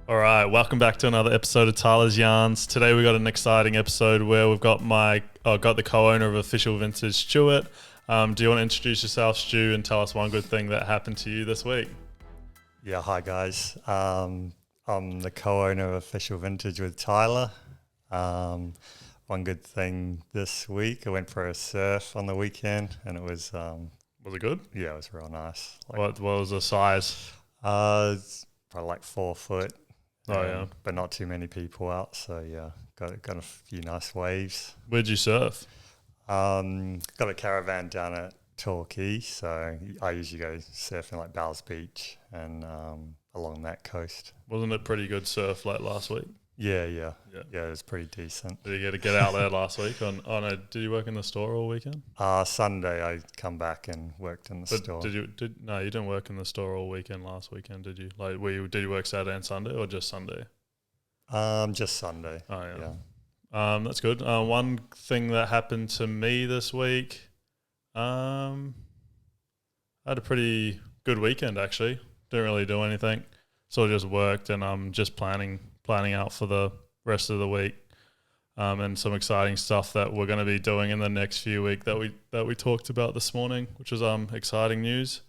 All right, welcome back to another episode of Tyler's Yarns. Today we got an exciting episode where we've got got the co-owner of Official Vintage, Stuart. Do you want to introduce yourself, Stu, and tell us one good thing that happened to you this week? Yeah, hi guys. I'm the co-owner of Official Vintage with Tyler. One good thing this week, I went for a surf on the weekend, and it was Was it good? yeah, it was real nice. What was the size? It's probably like 4 foot. Oh yeah. But not too many people out, so yeah, got a few nice waves. Where'd you surf? Got a caravan down at Torquay, so I usually go surfing like Bowles Beach and along that coast. Wasn't it pretty good surf like last week? Yeah, it was pretty decent. Did you get to get out there last week? Did you work in the store all weekend? Sunday I come back and worked in the store. No, you didn't work in the store all weekend last weekend, did you? Like, did you work Saturday and Sunday or just Sunday? Just Sunday. Oh yeah. That's good. One thing that happened to me this week, I had a pretty good weekend actually. Didn't really do anything. Sort of just worked, and I'm just planning out for the rest of the week, and some exciting stuff that we're going to be doing in the next few weeks that we talked about this morning, which is exciting news.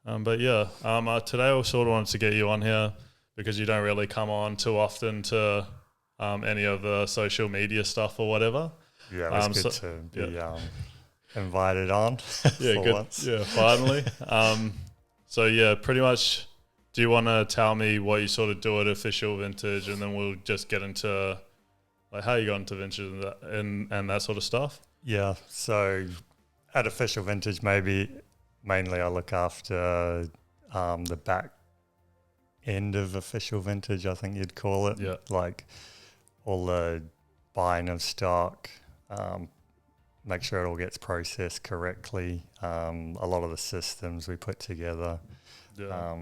But yeah, today I sort of wanted to get you on here because you don't really come on too often to any of the social media stuff or whatever. Yeah, it was good to be invited on. Yeah, for good. Once. Yeah, finally. So yeah, pretty much. Do you want to tell me what you sort of do at Official Vintage, and then we'll just get into like how you got into vintage and that sort of stuff? Yeah, so at Official Vintage, mainly I look after the back end of Official Vintage, I think you'd call it. Yeah. Like all the buying of stock, make sure it all gets processed correctly. A lot of the systems we put together. Yeah.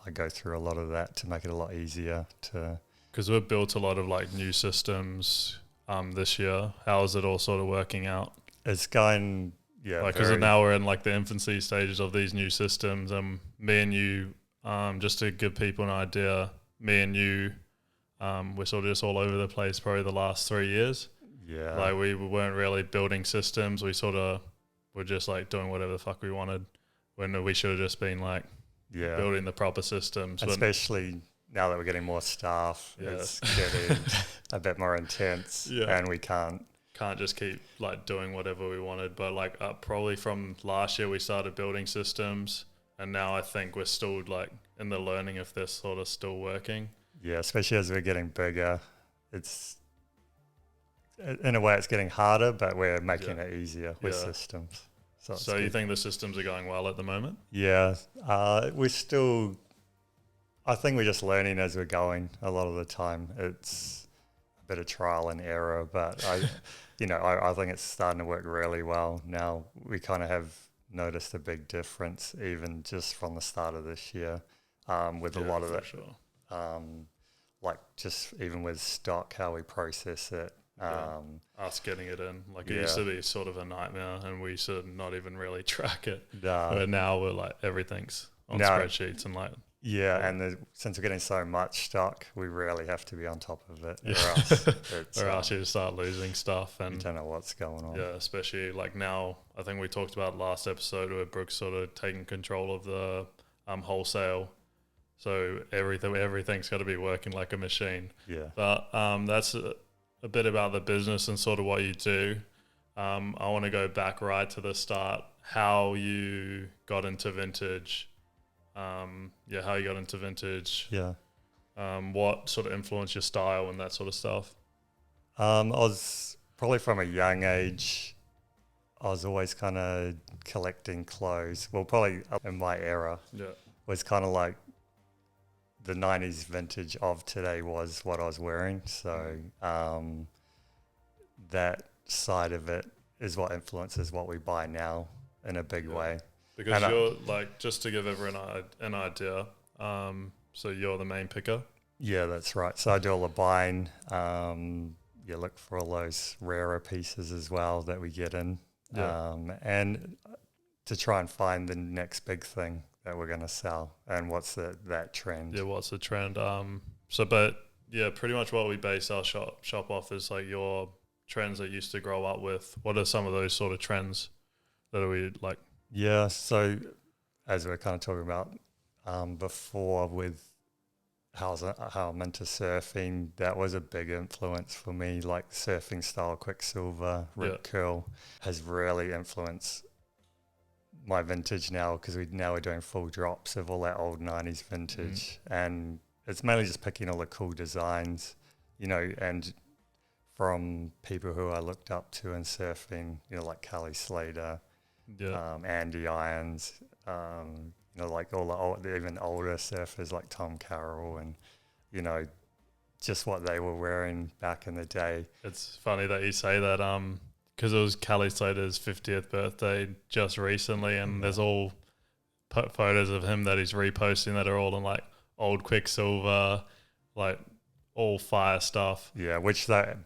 I go through a lot of that to make it a lot easier to... Because we've built a lot of like new systems this year. How is it all sort of working out? It's going, yeah. Because now we're in like the infancy stages of these new systems, and me and you, just to give people an idea, me and you, we're sort of just all over the place probably the last 3 years. Yeah. Like we weren't really building systems. We sort of were just like doing whatever the fuck we wanted when we should have just been like building the proper systems. Especially now that we're getting more staff, it's getting a bit more intense, and we can't just keep like doing whatever we wanted. But like probably from last year we started building systems, and now I think we're still like in the learning if they're sort of still working. Yeah, especially as we're getting bigger, it's in a way it's getting harder, but we're making it easier with systems. So you think the systems are going well at the moment? Yeah, I think we're just learning as we're going. A lot of the time it's a bit of trial and error, but I think it's starting to work really well now. We kind of have noticed a big difference even just from the start of this year, with a lot of it. Sure. Like just even with stock, how we process it. Us getting it in. Like it used to be sort of a nightmare, and we used to not even really track it. But now we're like, everything's on spreadsheets and like... Yeah, and since we're getting so much stock, we really have to be on top of it, or else you start losing stuff, and you don't know what's going on. Yeah, especially like now, I think we talked about last episode where Brooke's sort of taking control of the wholesale, so everything's got to be working like a machine. Yeah, but that's a bit about the business and sort of what you do. I want to go back right to the start, how you got into vintage. How you got into vintage. Yeah. What sort of influenced your style and that sort of stuff? I was probably from a young age, I was always kind of collecting clothes. Well, probably in my era, was kind of like the 90s vintage of today was what I was wearing. So that side of it is what influences what we buy now in a big way. Because you're like, just to give everyone an idea, so you're the main picker? Yeah, that's right. So I do all the buying. Look for all those rarer pieces as well that we get in. And to try and find the next big thing that we're going to sell and what's that trend. Yeah, what's the trend? So, but yeah, pretty much what we base our shop off is like your trends that you used to grow up with. What are some of those sort of trends that we like? Yeah, so as we are kind of talking about before with how I'm into surfing, that was a big influence for me. Like surfing style Quicksilver, Rip Curl has really influenced my vintage now, because we're doing full drops of all that old 90s vintage, and it's mainly just picking all the cool designs, and from people who I looked up to in surfing, like Kelly Slater, Andy Irons, like all the even older surfers like Tom Carroll, and just what they were wearing back in the day. It's funny that you say that, because it was Kelly Slater's 50th birthday just recently, and there's all photos of him that he's reposting that are all in like old Quicksilver, like all fire stuff. Yeah, which they're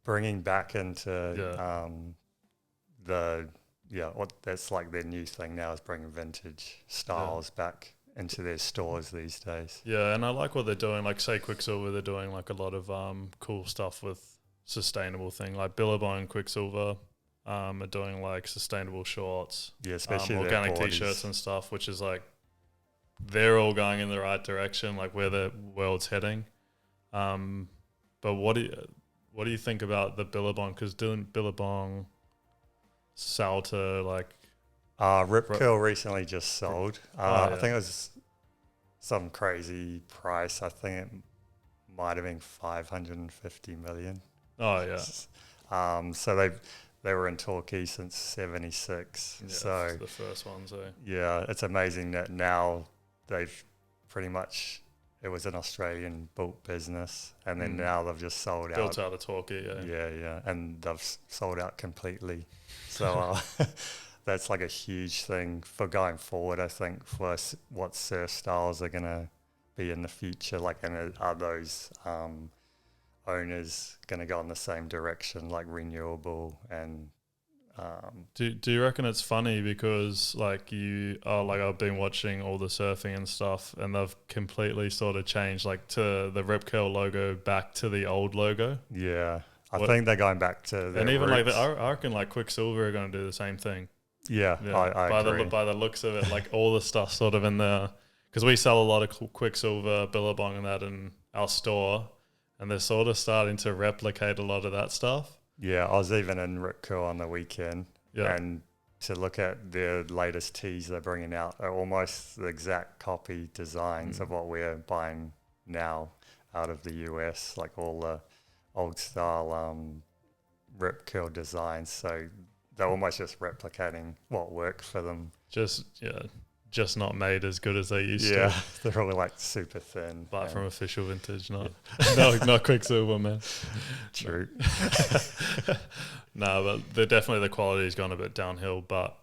bringing back into what that's like their new thing now, is bringing vintage styles back into their stores these days. Yeah, and I like what they're doing. Like, say Quicksilver, they're doing like a lot of cool stuff with sustainable thing. Like Billabong and Quicksilver are doing like sustainable shorts. Yeah, especially organic t-shirts and stuff, which is like they're all going in the right direction, like where the world's heading. But what do you think about the Billabong? Because didn't Billabong sell to like Rip Curl recently just sold. I think it was some crazy price. I think it might have been 550 million. Oh yeah. So they were in Torquay since 76. Yeah, so the first ones. Yeah, it's amazing that now they've pretty much, it was an Australian built business, and then now they've just sold out. Built out of Torquay. Yeah, and they've sold out completely. So that's like a huge thing for going forward, I think, for what surf styles are going to be in the future. Like, and are those owners going to go in the same direction, like renewable and... Do you reckon it's funny because like I've been watching all the surfing and stuff, and they've completely sort of changed like to the Rip Curl logo back to the old logo? Yeah, I think they're going back to their and even roots. like I reckon like Quicksilver are going to do the same thing. Yeah, I agree. By the looks of it, like all the stuff sort of in there, because we sell a lot of Quicksilver, Billabong and that in our store, and they're sort of starting to replicate a lot of that stuff. Yeah, I was even in Rip Curl on the weekend, and to look at their latest tees they're bringing out are almost the exact copy designs of what we're buying now out of the US, like all the old style Rip Curl designs. So they're almost just replicating what worked for them. Just not made as good as they used to. Yeah, they're all like super thin. But from official vintage, not Quicksilver, man. True. No, but the quality's gone a bit downhill. But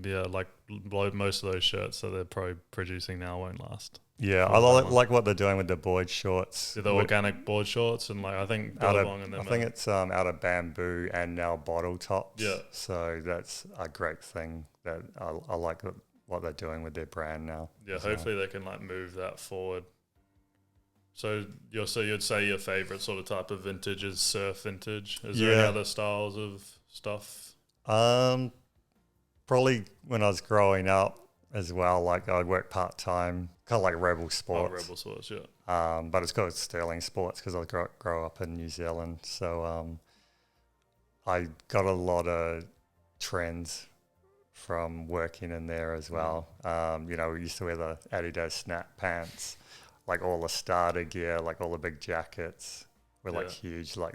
yeah, like most of those shirts that they're probably producing now won't last. Yeah, I like what they're doing with the board shorts. The organic board shorts, and like I think Billabong and them. I think it's out of bamboo and now bottle tops. Yeah. So that's a great thing that I like what they're doing with their brand now. Yeah, hopefully they can like move that forward. So you'd say your favorite sort of type of vintage is surf vintage. Is there any other styles of stuff? Probably when I was growing up as well, like I'd work part-time, kind of like Rebel Sports. Oh, Rebel Sports, yeah. But it's called Sterling Sports because I grow up in New Zealand. So I got a lot of trends from working in there as well. We used to wear the Adidas snap pants, like all the starter gear, like all the big jackets were like huge, like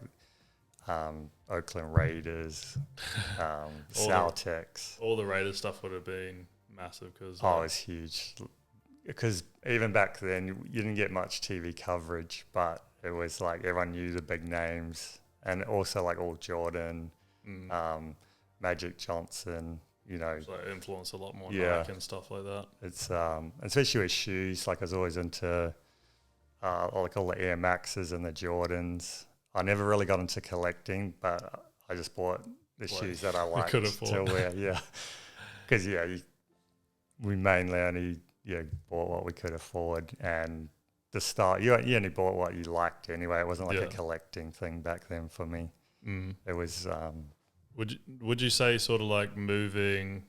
Oakland Raiders, Celtics. All the Raiders stuff would have been massive because... it was huge. Because even back then, you didn't get much TV coverage, but it was like everyone knew the big names, and also like all Jordan, Magic Johnson, So it influenced a lot more Nike and stuff like that. It's especially with shoes, like I was always into like all the Air Maxes and the Jordans. I never really got into collecting, but I just bought the shoes that I liked to wear. Yeah, because we mainly only bought what we could afford, and the start. You only bought what you liked anyway. It wasn't like Yeah. a collecting thing back then for me. It was Would you say sort of like moving,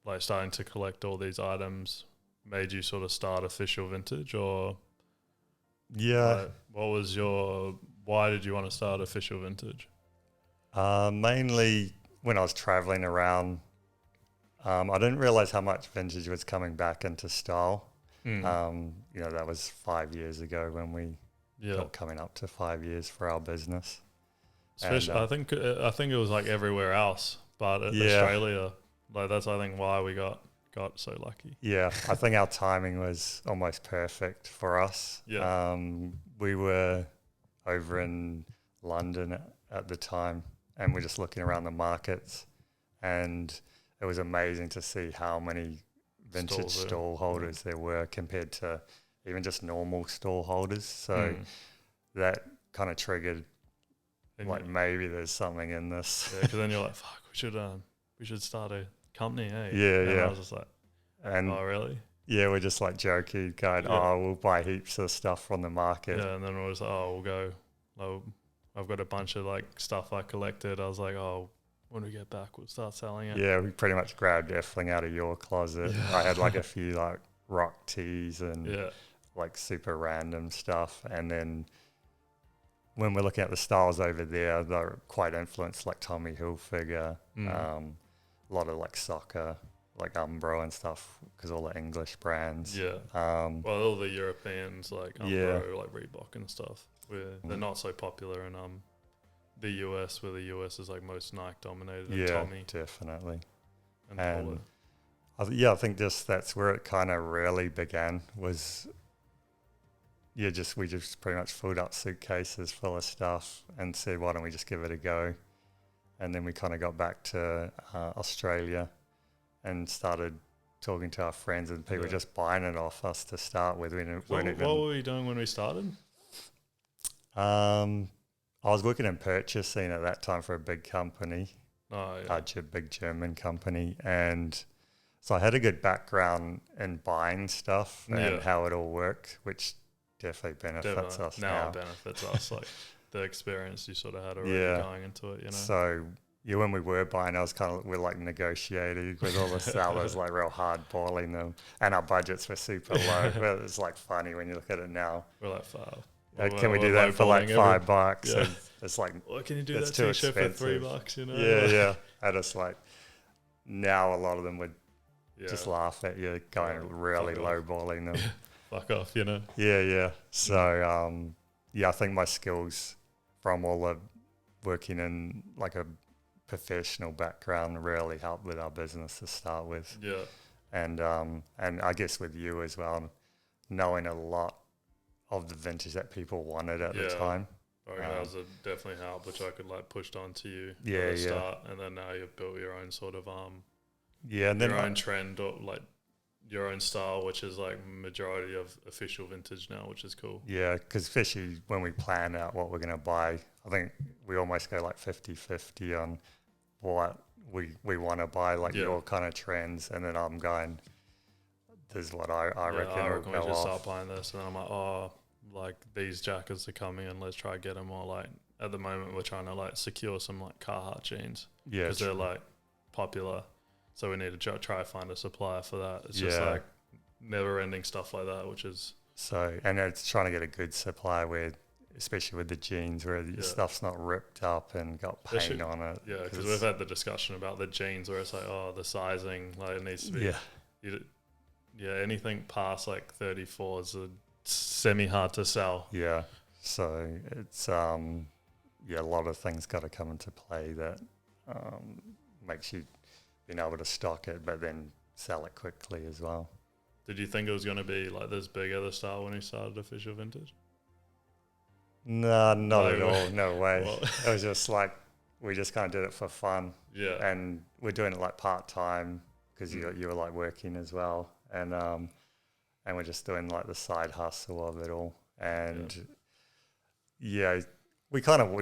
like starting to collect all these items, made you sort of start official vintage, or like, why did you want to start official vintage? mainly when I was traveling around. I didn't realize how much vintage was coming back into style. That was 5 years ago when we got coming up to 5 years for our business. Especially, And, I think it was like everywhere else, but Australia, like that's I think why we got so lucky. Yeah, I think our timing was almost perfect for us. Yeah. We were over in London at the time, and we're just looking around the markets, and it was amazing to see how many vintage stall holders there were compared to even just normal stall holders. So that kind of triggered, like, maybe there's something in this. Yeah, because then you're like, fuck, we should start a company, eh? Yeah, and I was just like, and oh, really? Yeah, we're just like joking, going, we'll buy heaps of stuff from the market. Yeah, and then it was like, we'll go. I've got a bunch of like stuff I collected. I was like, when we get back, we'll start selling it. Yeah, we pretty much grabbed everything out of your closet. Yeah. I had like a few like rock tees and Yeah. like super random stuff. And then when we're looking at the styles over there, they're quite influenced, like Tommy Hilfiger, a lot of like soccer, like Umbro and stuff, because all the English brands. Yeah. Well, all the Europeans like Umbro, like Reebok and stuff, they're not so popular in the US, where the US is like most Nike dominated. And Tommy, definitely. And I think that's where it kind of really began. Was we just pretty much filled up suitcases full of stuff and said, why don't we just give it a go? And then we kind of got back to Australia and started talking to our friends, and people were just buying it off us to start with. What were we doing when we started? I was working in purchasing at that time for a big company, a big German company, and so I had a good background in buying stuff and how it all worked, which definitely benefits us now. It benefits us, like the experience you sort of had already going into it, So when we were buying, we're like negotiating with all the sellers, like real hard balling them, and our budgets were super low. But it's like funny when you look at it now. We're like, fuck. Can we do that for like $5? Yeah. And it's like, well, can you do that t-shirt for $3? Yeah. And it's like, now a lot of them would just laugh at you going really lowballing them. Fuck off, Yeah. So, I think my skills from all the working in like a professional background really helped with our business to start with. Yeah. And I guess with you as well, knowing a lot of the vintage that people wanted at the time. That was definitely help, which I could like pushed on to you at the start, and then now you've built your own sort of and then your own trend, or like your own style, which is like majority of official vintage now, which is cool. Yeah, because especially when we plan out what we're going to buy, I think we almost go like 50-50 on what we want to buy, like your kind of trends, and then I'm going, this is what I reckon will go we should off. start buying this, and I'm like, like these jackets are coming and let's try to get them all. Like at the moment we're trying to like secure some like Carhartt jeans because they're like popular, so we need to try to find a supplier for that. It's just like never ending stuff like that, which is so, and it's trying to get a good supply where, especially with the jeans, where the stuff's not ripped up and got paint on it. Yeah, because we've had the discussion about the jeans where it's like, the sizing, like it needs to be anything past like 34 is semi hard to sell. Yeah, so it's a lot of things got to come into play that makes you being able to stock it, but then sell it quickly as well. Did you think it was going to be like this big at the start when you started Official Vintage? No, not at all. No way. Well, it was just like we just kind of did it for fun. Yeah, and we're doing it like part time because you were like working as well. And we're just doing like the side hustle of it all. And we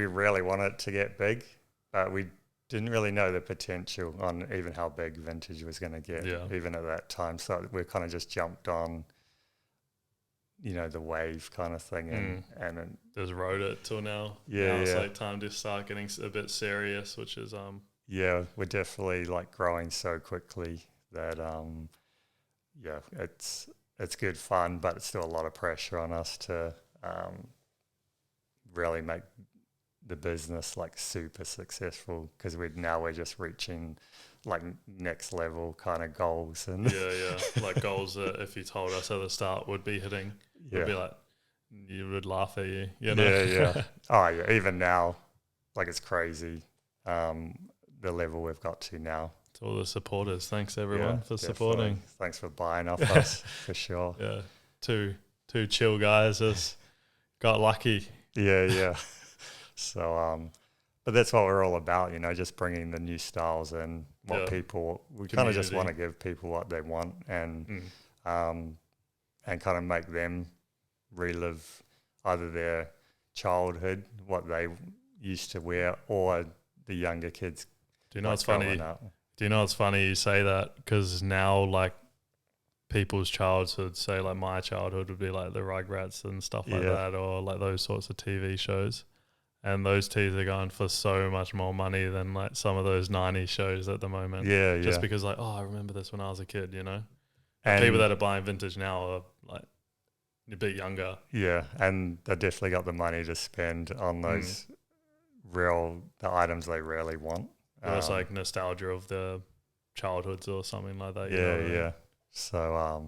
really wanted to get big, but we didn't really know the potential on even how big vintage was going to get, even at that time. So we kind of just jumped on, the wave kind of thing, and then, just rode it till now. Yeah, now it's yeah. like time to start getting a bit serious, which is yeah, we're definitely like growing so quickly that it's good fun, but it's still a lot of pressure on us to really make the business like super successful, because we're just reaching like next level kind of goals. And yeah, like goals that if you told us at the start would be hitting, would be like, you would laugh at you, you know? yeah. Oh yeah, even now, like it's crazy, the level we've got to now. To all the supporters, thanks everyone for Definitely. supporting. Thanks for buying off us, for sure. Yeah, two chill guys just got lucky. Yeah. So, but that's what we're all about, just bringing the new styles and what we kind of just want to give people what they want, and kind of make them relive either their childhood, what they used to wear, or the younger kids. Do you know what's funny? Do you know what's funny you say that? Because now, like, people's childhood, say, like, my childhood would be like the Rugrats and stuff like that, or like those sorts of TV shows. And those tees are going for so much more money than like some of those 90s shows at the moment. Yeah, Just because like, oh, I remember this when I was a kid, And And people that are buying vintage now are like a bit younger. Yeah, and they definitely got the money to spend on those the items they really want. But it's like nostalgia of the childhoods or something like that. Yeah. So,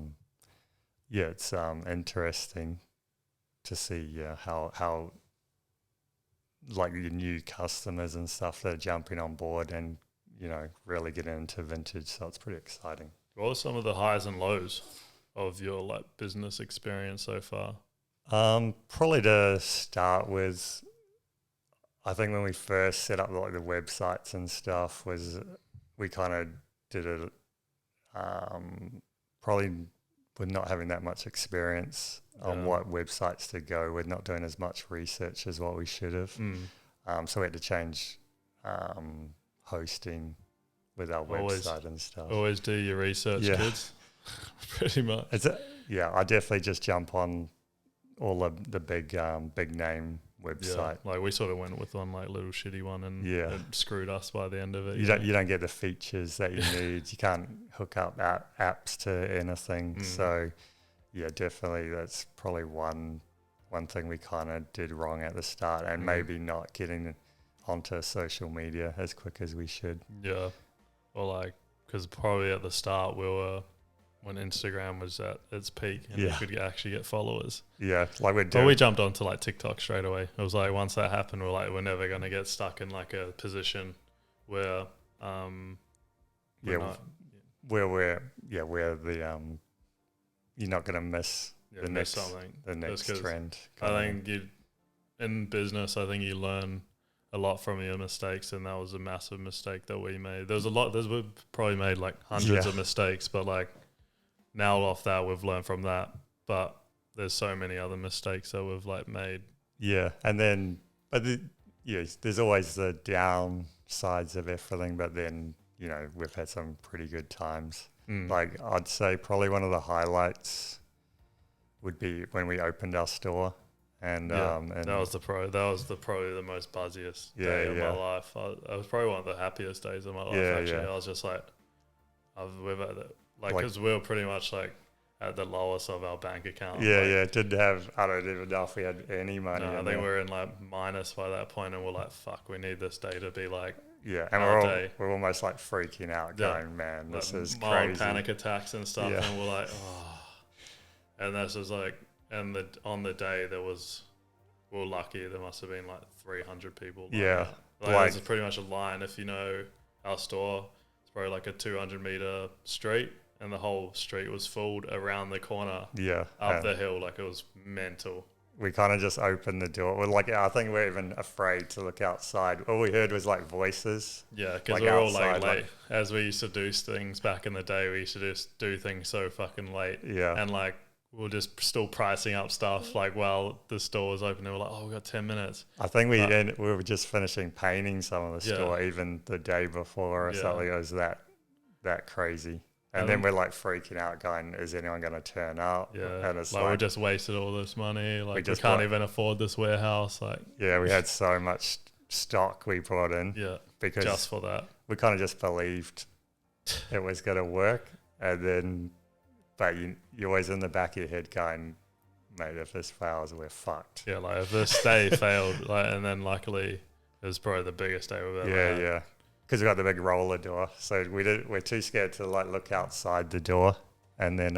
it's interesting to see how like your new customers and stuff that are jumping on board and, really getting into vintage. So it's pretty exciting. What are some of the highs and lows of your like business experience so far? Probably to start with, I think when we first set up like the websites and stuff, was we kind of did it probably with not having that much experience on what websites to go. We're not doing as much research as what we should have. So we had to change hosting with our website and stuff. Always do your research, kids. Pretty much. I definitely just jump on all of the big name website. Like we sort of went with one like little shitty one, and it screwed us by the end of it. You don't get the features that you need. You can't hook up apps to anything. So definitely that's probably one thing we kind of did wrong at the start, and maybe not getting onto social media as quick as we should. Yeah, or like because probably at the start we were. When Instagram was at its peak and you could actually get followers. Yeah, like we jumped onto like TikTok straight away. It was like once that happened, we're never going to get stuck in like a position where where you're not going to miss the next trend. I think in business, I think you learn a lot from your mistakes, and that was a massive mistake that we made. We've probably made like hundreds of mistakes, but like now off that we've learned from that, but there's so many other mistakes that we've like made. Yeah, and then there's always the downsides of everything, but then we've had some pretty good times. Like I'd say probably one of the highlights would be when we opened our store, and that was probably the most buzziest day of my life. It was probably one of the happiest days of my life. Actually, I was just like, we've had it. Because we were pretty much like at the lowest of our bank account. Didn't have, I don't even know if we had any money. No, I think we were in like minus by that point, and we're like, fuck, we need this day to be like, and we're almost like freaking out, going, man, this is crazy. Panic attacks and stuff, and we're like, oh. And this was like, and on the day we were lucky, there must have been like 300 people. It was pretty much a line. If you know our store, it's probably like a 200-meter street. And the whole street was full around the corner, up the hill, like it was mental. We kind of just opened the door. We're like, I think we're even afraid to look outside. All we heard was like voices. Yeah, because we're all like late. As we used to do things back in the day, we used to just do things so fucking late. Yeah. And like, we were just still pricing up stuff like while the store was open. And we're like, oh, we got 10 minutes. I think we were just finishing painting some of the store even the day before or something. It was that crazy. And then we're like freaking out going, is anyone going to turn up? Yeah. And it's like we just wasted all this money. Like we just can't even afford this warehouse. Like yeah, we had so much stock we brought in. Yeah. Because just for that. We kind of just believed it was going to work. And then, but you're always in the back of your head going, mate, if this fails, we're fucked. Yeah, like if this day failed, like, and then luckily it was probably the biggest day we've ever had. Yeah. Because we got the big roller door, so we're too scared to like look outside the door. And then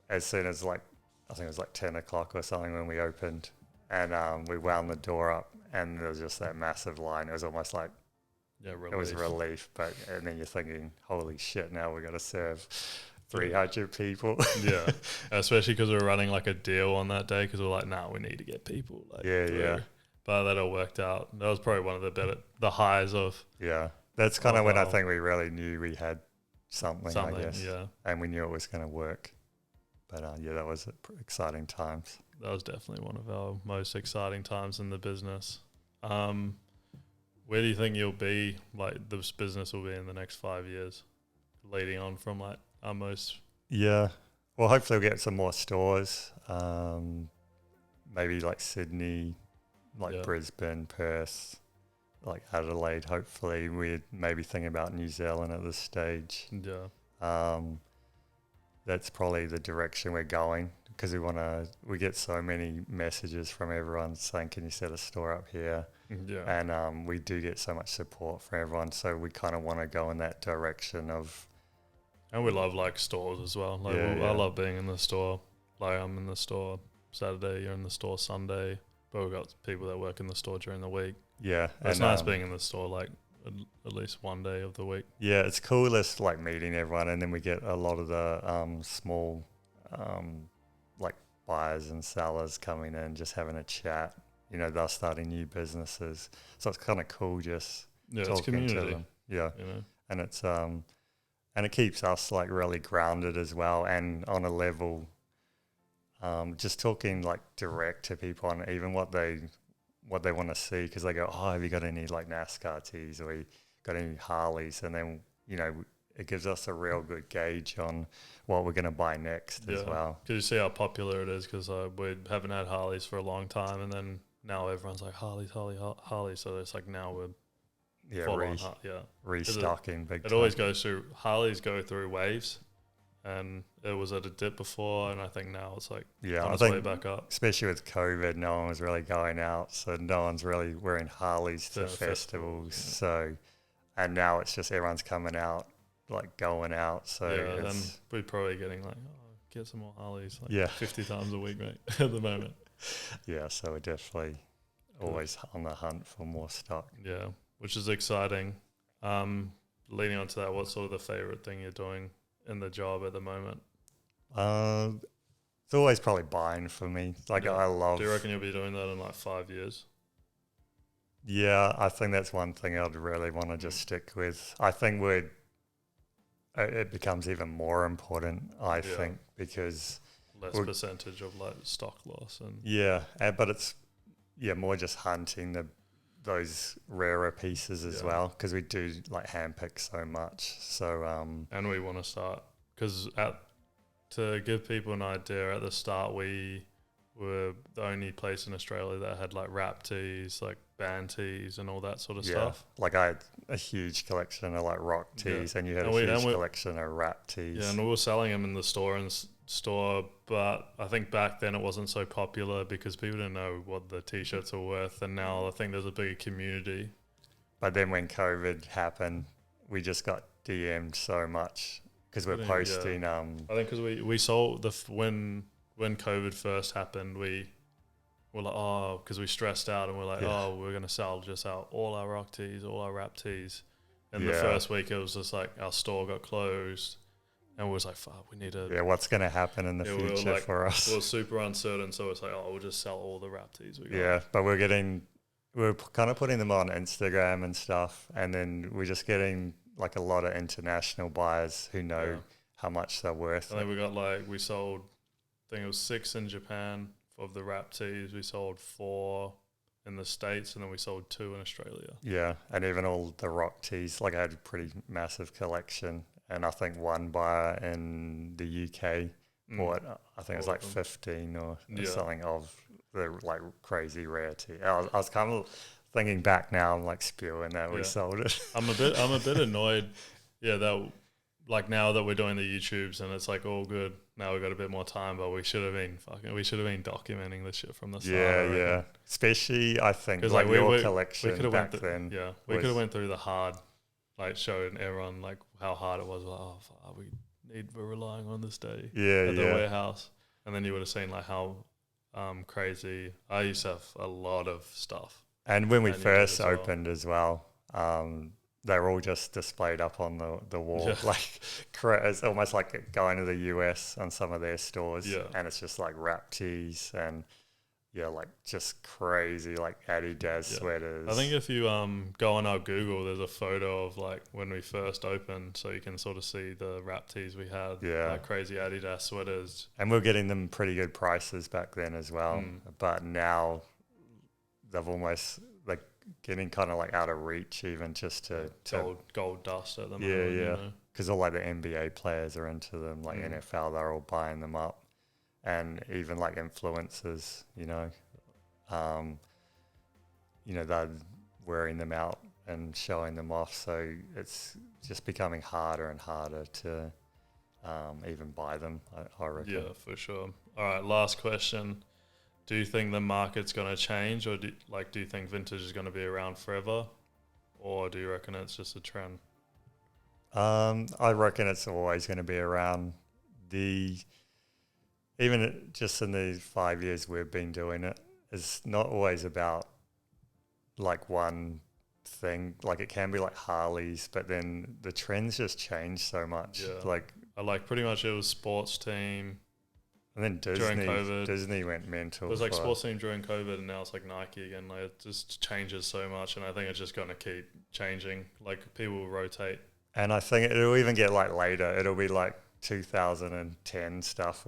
as soon as like I think it was like 10 o'clock or something when we opened, and we wound the door up, and there was just that massive line. It was almost like it was relief, and then you're thinking, holy shit, now we got to serve 300 people. Yeah, especially because we were running like a deal on that day because we were like, nah, we need to get people. Like, yeah. But that all worked out. That was probably one of the highs of. Yeah, that's kind of when I think we really knew we had something, I guess. Yeah. And we knew it was going to work. But yeah, that was exciting times. That was definitely one of our most exciting times in the business. Where do you think you'll be, like this business will be in the next 5 years, leading on from like our most? Yeah, well, hopefully we'll get some more stores, maybe like Sydney, like Brisbane, Perth, like Adelaide. Hopefully we're maybe thinking about New Zealand at this stage. Yeah. That's probably the direction we're going because we get so many messages from everyone saying, can you set a store up here? Yeah. And we do get so much support from everyone. So we kind of want to go in that direction of. And we love like stores as well. Like I love being in the store. Like I'm in the store Saturday, you're in the store Sunday, but we've got people that work in the store during the week. Yeah. It's nice being in the store like at least one day of the week. Yeah, it's cool just like meeting everyone, and then we get a lot of the small like buyers and sellers coming in, just having a chat. You know, they're starting new businesses. So it's kind of cool just talking to them. Yeah. You know? And it's and it keeps us like really grounded as well, and on a level just talking like direct to people on even what they want to see, because they go, oh, have you got any like NASCAR tees, or you got any Harleys? And then, you know, it gives us a real good gauge on what we're going to buy next as well. Because you see how popular it is, because we haven't had Harleys for a long time, and then now everyone's like, Harley. So it's like now we're restocking big time. It always goes through, Harleys go through waves, and it was at a dip before, and I think now it's like on its way back up. Especially with COVID, no one was really going out, so no one's really wearing Harleys to festivals. Yeah. So, and now it's just everyone's coming out, like going out. So then we're probably getting like, get some more Harleys, like 50 times a week, mate, at the moment. Yeah, so we're definitely always on the hunt for more stock. Yeah, which is exciting. Leading on to that, what's sort of the favorite thing you're doing in the job at the moment? It's always probably buying for me. Like I love. Do you reckon you'll be doing that in like 5 years? Yeah, I think that's one thing I'd really want to just stick with. I think it becomes even more important, I think, because less percentage of like stock loss and but it's more just hunting those rarer pieces as well, because we do like handpick so much. So and we want to start, because to give people an idea, at the start we were the only place in Australia that had like wrap tees, like band tees and all that sort of stuff. Like I had a huge collection of like rock tees, and you had a huge collection of wrap tees. Yeah, and we were selling them in the store, but I think back then it wasn't so popular because people didn't know what the t-shirts are worth, and now I think there's a bigger community. But then when COVID happened, we just got DM'd so much because we're posting. I think because we sold when COVID first happened, we were like, because we stressed out, and we're like, we're going to sell just out all our rock tees, all our wrap tees. And the first week it was just like our store got closed. And we was like, fuck, we need to... Yeah, what's going to happen in the future for us? We were super uncertain, so it's like, we'll just sell all the wrap tees we got. Yeah, but we're kind of putting them on Instagram and stuff, and then we're just getting like a lot of international buyers who know how much they're worth. I think we sold, I think it was 6 in Japan of the wrap tees. We sold 4 in the States, and then we sold 2 in Australia. Yeah, and even all the rock tees, like I had a pretty massive collection. and I think one buyer in the UK bought, I think it was like 15 or something of the like crazy rarity. I was kind of thinking back now, I'm like spewing that we sold it. I'm a bit annoyed. Yeah, that like now that we're doing the YouTubes and it's like all good. Now we've got a bit more time, but we should have been documenting this shit from the start. Yeah. Especially I think like your collection back then. Yeah, we could have went through the hard, like showing everyone like how hard it was. Like, oh, fuck, we're relying on this day at the warehouse, and then you would have seen like how crazy. I used to have a lot of stuff. And when we first opened as well, they were all just displayed up on the wall. Yeah. Like it's almost like going to the US on some of their stores. Yeah. And it's just like wrap tees and like just crazy like Adidas sweaters. I think if you go on our Google, there's a photo of like when we first opened, so you can sort of see the wrap tees we had. Yeah. Like crazy Adidas sweaters. And we're getting them pretty good prices back then as well. But now they've almost like getting kind of like out of reach, even just to gold dust at the moment. Yeah. Because all like the NBA players are into them, like NFL, they're all buying them up. And even like influencers, they're wearing them out and showing them off. So it's just becoming harder and harder to even buy them, I reckon. Yeah, for sure. All right, last question. Do you think the market's going to change, or do you think vintage is going to be around forever, or do you reckon it's just a trend? I reckon it's always going to be around. Even just in the 5 years we've been doing it, it's not always about like one thing. Like it can be like Harleys, but then the trends just change so much. Yeah. Like pretty much it was sports team. And then during COVID, Disney went mental. It was like sports team during COVID, and now it's like Nike again. Like it just changes so much, and I think it's just going to keep changing. Like people will rotate. And I think it'll even get like later. It'll be like 2010 stuff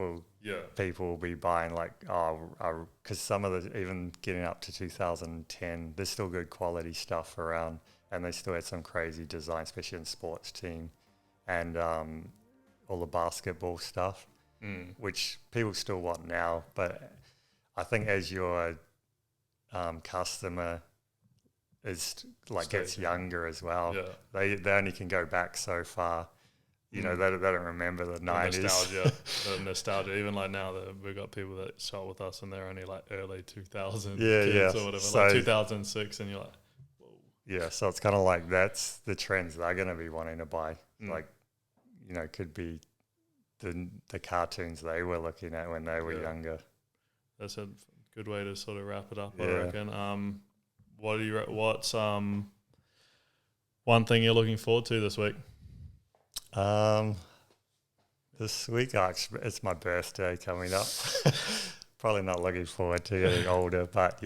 people will be buying like because some of the even getting up to 2010 there's still good quality stuff around, and they still had some crazy design, especially in sports team and all the basketball stuff, which people still want now. But I think as your customer is like gets younger as well, they only can go back so far. They don't remember the 90s. The nostalgia. Even like now that we've got people that shop with us and they're only like early 2000 kids or whatever, so, like 2006, and you're like, whoa. Yeah, so it's kind of like that's the trends they're going to be wanting to buy. Like, could be the cartoons they were looking at when they were younger. That's a good way to sort of wrap it up, I reckon. What's one thing you're looking forward to this week? This week, it's my birthday coming up. Probably not looking forward to getting older, but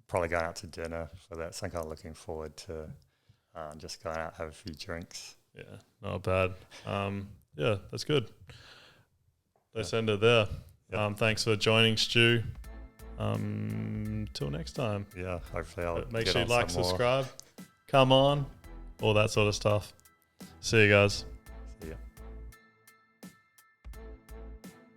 probably going out to dinner for that. So I'm kind of looking forward to just going out, have a few drinks. Yeah, not bad. That's good. Let's end it there. Yep. Thanks for joining, Stu. Till next time. Yeah, hopefully I'll make sure you like, subscribe, come on, all that sort of stuff. See you guys. See ya.